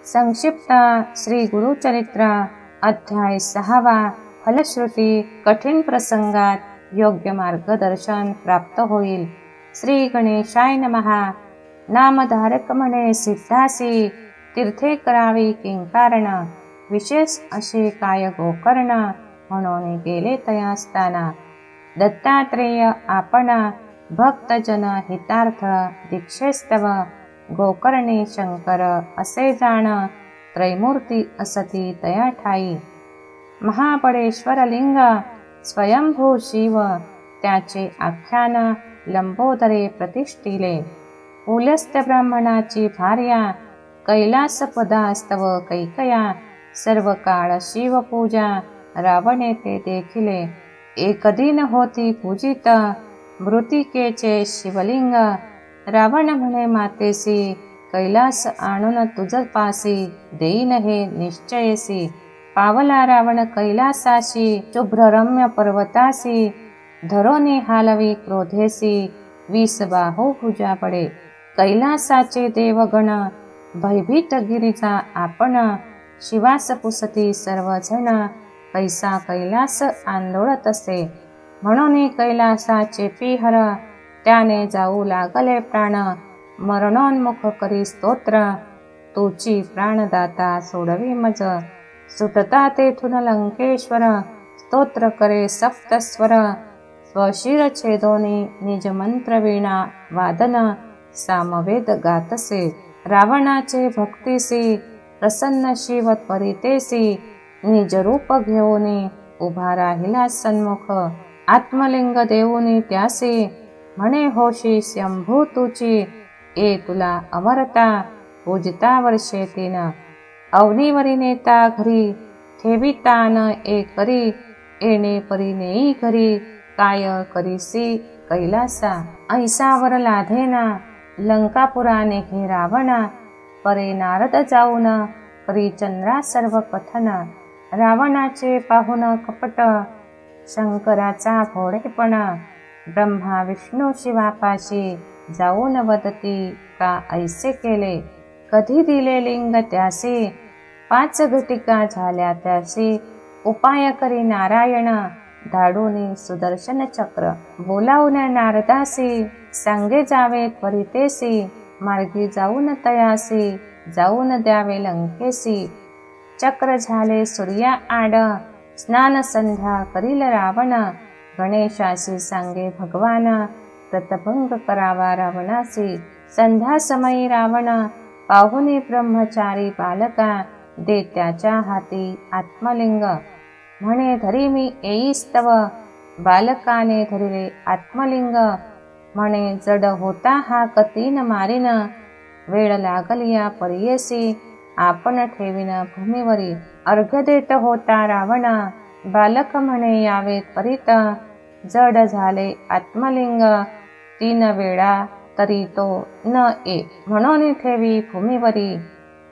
संक्षिप्त श्री गुरुचरित्र अध्याय 6 फलश्रुती कठीण प्रसंगात योग्य मार्गदर्शन प्राप्त होईल। श्री गणेशाय नमः। नामधारक म्हणे सिद्धासी तीर्थे करावी किंकारण, विशेष असे काय गोकर्ण म्हणून गेले तयास्ताना। दत्तात्रेय आपण भक्तजन हितार्थ दीक्षेस्तव, गोकर्णी शंकर असे जाण त्रैमूर्ती असती तया ठाई। महाबळेश्वर लिंग स्वयंभू शिव, त्याचे आख्यान लंबोदरे प्रतिष्ठिले। पुलस्त्य ब्राह्मणाची भार्या कैलास पदास्तव कैकया, सर्व काळ शिवपूजा रावणे ते देखिले। एक दिन होती पूजित मृतिकेचे शिवलिंग, रावण म्हणे मातेसी कैलास आणून तुझ पासी, देईन हे निश्चयसी। पावला रावण कैलासाशी शुभ्ररम्य पर्वतासी, धरोनी हालवी क्रोधेसी 20 बाहू भुजा पडे। कैलासाचे देवगण भयभीत गिरिजा आपण, शिवास पुसती सर्वजण कैसा कैलास आंदोळत असे। म्हणून कैलासाचे पिहर त्याने जाऊ लागले प्राण, मरणोन्मुख करी स्तोत्र तुची प्राणदाता सोडवी मज। सुटता तेथून लंकेश्वर स्तोत्र करे सप्तस्वर, स्वशिर छेदोनी निज मंत्र वीणा वादन सामवेद गातसे। रावणाचे भक्तीसी प्रसन्न शिव त्वरितेसी, निज रूप घेऊनी उभा राहिला सन्मुख। आत्मलिंग देऊनी त्यासी म्हणे होशी शंभू तुची, ए तुला अमरता पूजिता वर्षे 3। अवनीवरी नेता घरी ठेवितान ए करी, येणे परी नेई घरी काय करीसी कैलासा। ऐसावर लाधेना लंकापुराने हे रावण, परे नारद जाऊन करी चंद्रा सर्व कथन। रावणाचे पाहुन कपट शंकराचा भोळेपण, ब्रह्मा विष्णू शिवापाशी जाऊन वदती का ऐसे केले। कधी दिले लिंग त्यासी 5 घटिका झाल्या त्यासी, उपाय करी नारायण धाडूनी सुदर्शन चक्र। बोलावून नारदासी सांगे जावे त्वरितेसी, मार्गी जाऊन तयासी जाऊन द्यावे लंकेसी। चक्र झाले सूर्या आड स्नान संध्या करील रावण, गणेशासी सांगे भगवान व्रतभंग करावा रावणासी। संध्या समयी रावण पाहुनी ब्रह्मचारी बालका, दे त्याच्या हाती आत्मलिंग म्हणे धरी मी येईस्तव। बालकाने धरिले आत्मलिंग म्हणे जड होता हा कतीन मारीन, वेळ लागलिया परियेसी आपण ठेवीन भूमीवरी। अर्घ्य देत होता रावण बालक म्हणे यावे त्वरित, जड झाले आत्मलिंग 3 वेळा तरी तो न ये, म्हणून ठेवी भूमीवरी।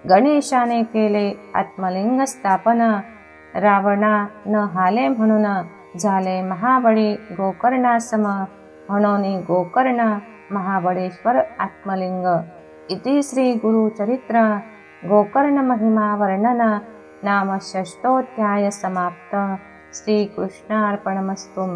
गणेशाने केले आत्मलिंग स्थापन, रावणा न हाले म्हणून झाले महाबळी गोकर्णासम। म्हणून गोकर्ण महाबळेश्वर आत्मलिंग। इति श्री गुरुचरित्र गोकर्ण महिमा वर्णन नाम 6ोऽध्याय समाप्त। श्रीकृष्णार्पणमस्तु।